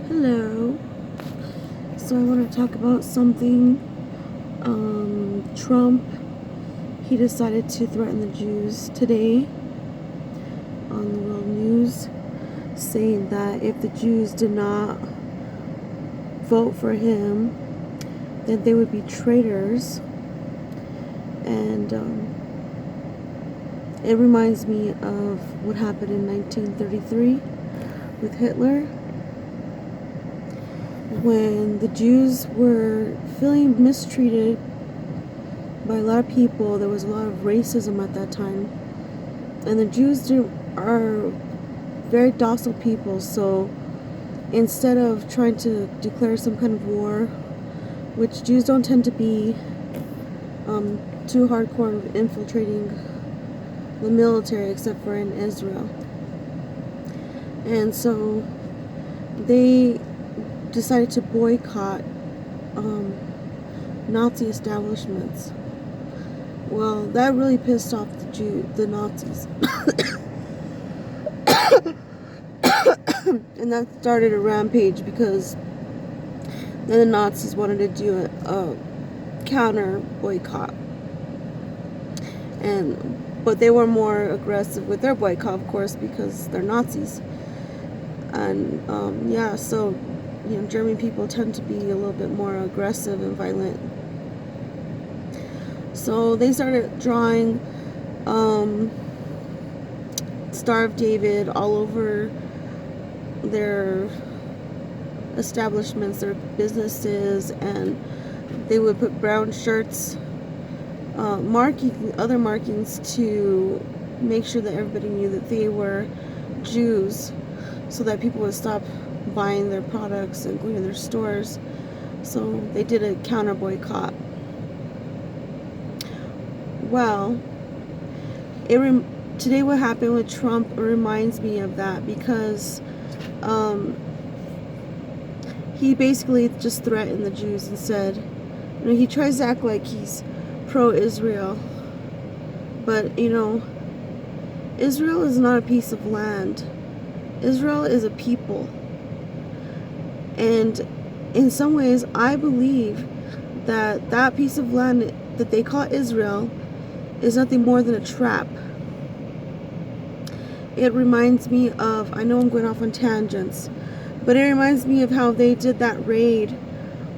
Hello. So I want to talk about something. Trump, he decided to threaten the Jews today on the world news, saying that if the Jews did not vote for him, then they would be traitors. And it reminds me of what happened in 1933 with Hitler, when the Jews were feeling mistreated by a lot of people. There was a lot of racism at that time, and the Jews are very docile people. So instead of trying to declare some kind of war, which Jews don't tend to be too hardcore of infiltrating the military, except for in Israel, and so they decided to boycott Nazi establishments. Well, that really pissed off the Nazis. And that started a rampage, because then the Nazis wanted to do a counter boycott. But they were more aggressive with their boycott, of course, because they're Nazis. And so German people tend to be a little bit more aggressive and violent. So they started drawing Star of David all over their establishments, their businesses, and they would put brown shirts, other markings to make sure that everybody knew that they were Jews, so that people would stop buying their products and going to their stores. So they did a counter boycott. Well, today what happened with Trump reminds me of that, because he basically just threatened the Jews and said, he tries to act like he's pro-Israel, but Israel is not a piece of land. Israel is a people. And in some ways, I believe that that piece of land that they call Israel is nothing more than a trap. It reminds me of, I know I'm going off on tangents, but it reminds me of how they did that raid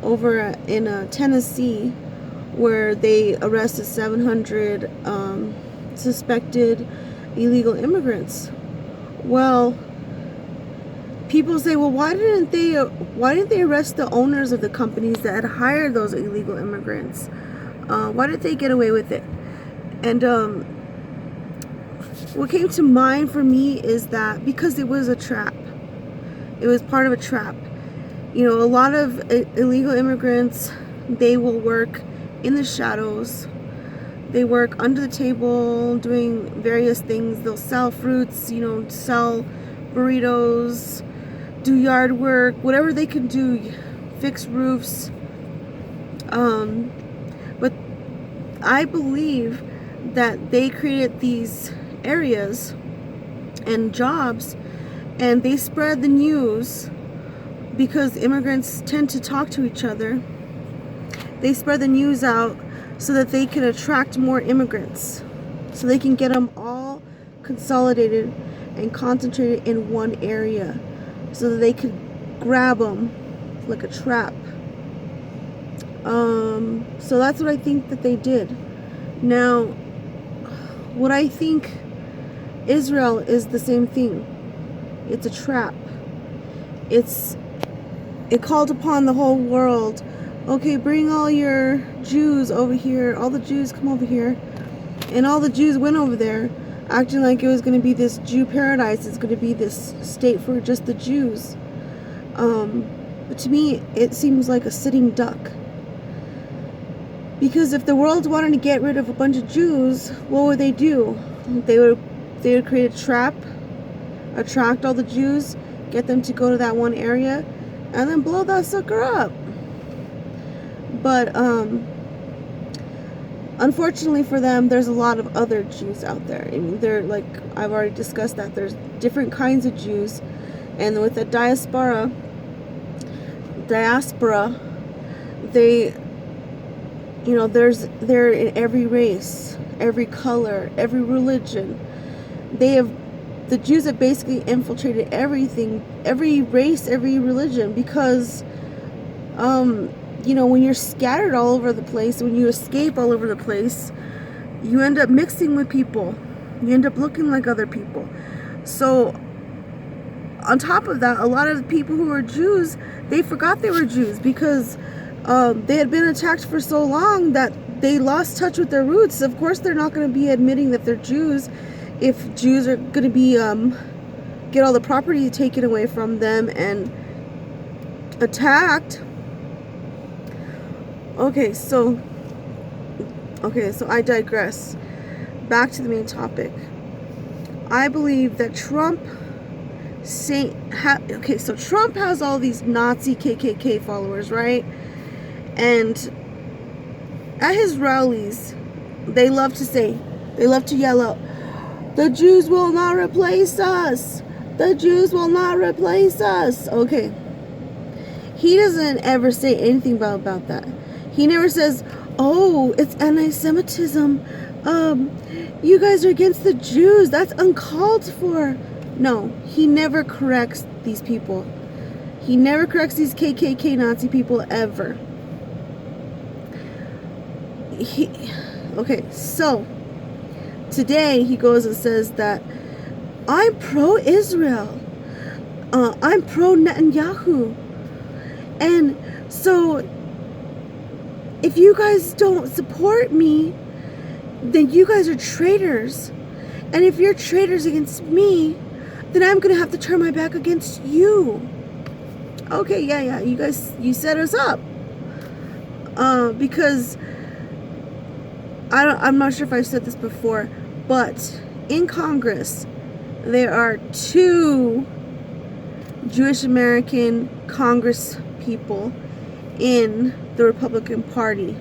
over in Tennessee, where they arrested 700 suspected illegal immigrants. Well, people say, well, why didn't they arrest the owners of the companies that had hired those illegal immigrants? Why did they get away with it? And what came to mind for me is that because it was a trap. It was part of a trap. A lot of illegal immigrants, they will work in the shadows. They work under the table doing various things. They'll sell fruits, sell burritos, do yard work, whatever they can do, fix roofs. But I believe that they created these areas and jobs, and they spread the news, because immigrants tend to talk to each other. They spread the news out so that they can attract more immigrants, so they can get them all consolidated and concentrated in one area, so that they could grab them like a trap. So that's what I think that they did. Now, what I think Israel is the same thing. It's a trap. It called upon the whole world. Okay, bring all your Jews over here. All the Jews come over here. And all the Jews went over there, acting like it was going to be this Jew paradise. It's going to be this state for just the Jews. But to me, it seems like a sitting duck. Because if the world wanted to get rid of a bunch of Jews, what would they do? They would create a trap, attract all the Jews, get them to go to that one area, and then blow that sucker up. But unfortunately for them, there's a lot of other Jews out there. They're like, I've already discussed that there's different kinds of Jews, and with the diaspora, diaspora, they, you know, they're in every race, every color, every religion. The Jews have basically infiltrated everything, every race, every religion, because you know, when you're scattered all over the place, when you escape all over the place, you end up mixing with people. You end up looking like other people. So on top of that, a lot of the people who are Jews, they forgot they were Jews, because they had been attacked for so long that they lost touch with their roots. Of course, they're not going to be admitting that they're Jews if Jews are going to be get all the property taken away from them and attacked. Okay, so I digress. Back to the main topic. I believe that Trump Trump has all these Nazi KKK followers, right? And at his rallies, they love to yell out, "The Jews will not replace us. The Jews will not replace us." Okay. He doesn't ever say anything about that. He never says, "Oh, it's anti-Semitism. You guys are against the Jews. That's uncalled for." No, he never corrects these people. He never corrects these KKK Nazi people ever. Okay, so today he goes and says that I'm pro-Israel. I'm pro-Netanyahu. And so if you guys don't support me, then you guys are traitors. And if you're traitors against me, then I'm going to have to turn my back against you. Okay, yeah, you set us up. Because I'm not sure if I've said this before, but in Congress, there are 2 Jewish American Congress people in the Republican Party.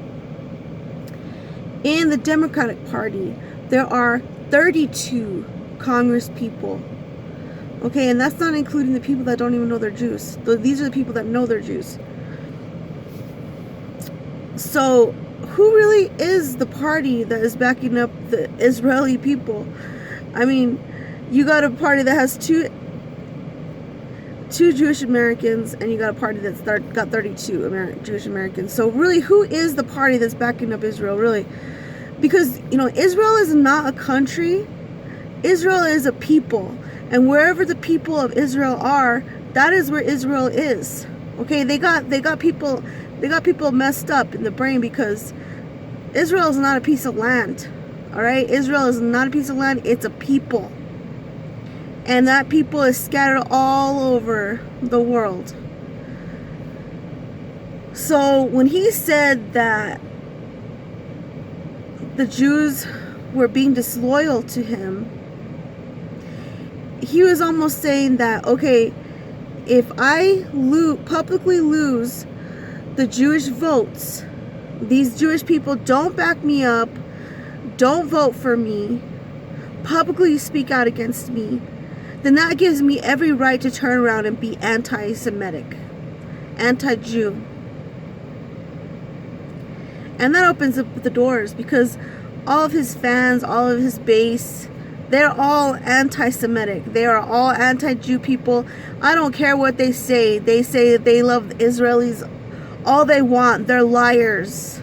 In the Democratic Party, there are 32 Congress people. Okay, and that's not including the people that don't even know they're Jews. These are the people that know they're Jews. So, who really is the party that is backing up the Israeli people? I mean, you got a party that has two Jewish Americans, and you got a party that's got 32 Jewish Americans. So really, who is the party that's backing up Israel, really? Because, you know, Israel is not a country. Israel is a people. And wherever the people of Israel are, that is where Israel is. Okay, they got people messed up in the brain, because Israel is not a piece of land. All right, Israel is not a piece of land. It's a people. And that people is scattered all over the world. So when he said that the Jews were being disloyal to him, he was almost saying that, okay, if I publicly lose the Jewish votes, these Jewish people don't back me up, don't vote for me, publicly speak out against me, then that gives me every right to turn around and be anti-Semitic, anti-Jew. And that opens up the doors, because all of his fans, all of his base, they're all anti-Semitic. They are all anti-Jew people. I don't care what they say. They say that they love the Israelis all they want. They're liars.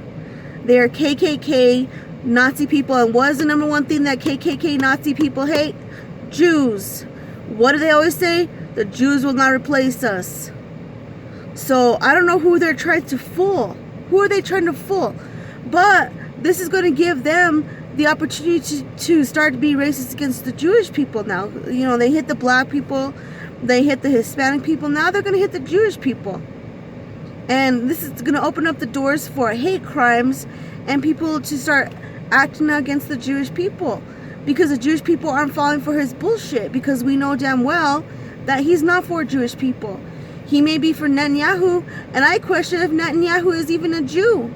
They're KKK Nazi people. And what is the number one thing that KKK Nazi people hate? Jews. What do they always say? The Jews will not replace us. So I don't know who they're trying to fool. Who are they trying to fool? But this is going to give them the opportunity to start to be racist against the Jewish people now. You know, they hit the black people, they hit the Hispanic people, now they're going to hit the Jewish people. And this is going to open up the doors for hate crimes and people to start acting against the Jewish people. Because the Jewish people aren't falling for his bullshit, because we know damn well that he's not for Jewish people. He may be for Netanyahu, and I question if Netanyahu is even a Jew.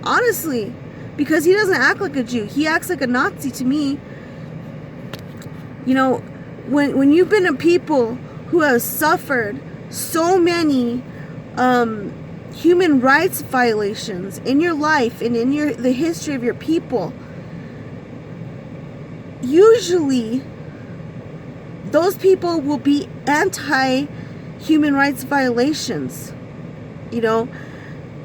Honestly. Because he doesn't act like a Jew. He acts like a Nazi to me. You know, when you've been a people who have suffered so many human rights violations in your life and in the history of your people, usually those people will be anti-human rights violations, you know.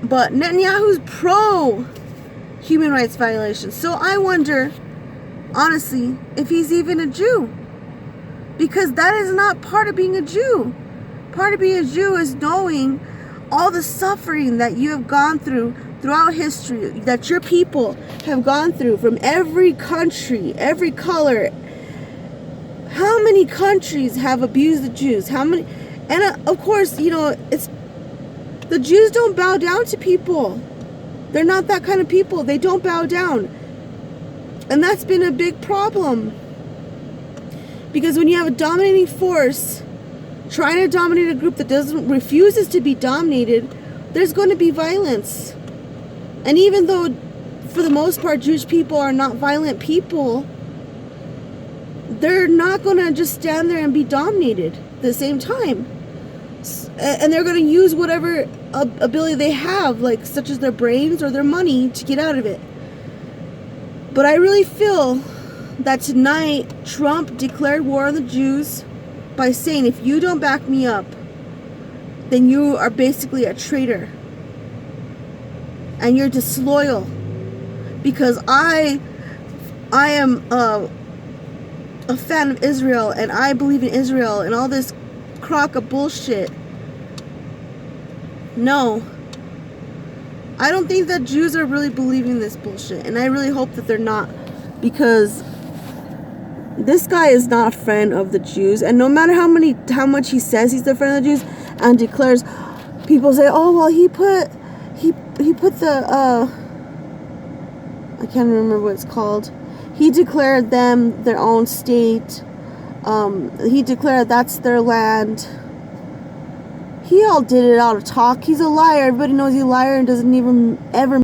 But Netanyahu's pro-human rights violations. So I wonder, honestly, if he's even a Jew. Because that is not part of being a Jew. Part of being a Jew is knowing all the suffering that you have gone through throughout history, that your people have gone through from every country, every color. How many countries have abused the Jews? How many? And of course, you know, the Jews don't bow down to people. They're not that kind of people. They don't bow down. And that's been a big problem. Because when you have a dominating force trying to dominate a group that refuses to be dominated, there's going to be violence. And even though, for the most part, Jewish people are not violent people, they're not going to just stand there and be dominated at the same time. And they're going to use whatever ability they have, like such as their brains or their money, to get out of it. But I really feel that tonight Trump declared war on the Jews by saying, if you don't back me up, then you are basically a traitor. And you're disloyal. Because I am a fan of Israel, and I believe in Israel, and all this crock of bullshit. No. I don't think that Jews are really believing this bullshit. And I really hope that they're not. Because this guy is not a friend of the Jews. And no matter how much he says he's a friend of the Jews and declares, people say, oh, well, he put the, I can't remember what it's called. He declared them their own state. He declared that's their land. He all did it out of talk. He's a liar. Everybody knows he's a liar and doesn't even ever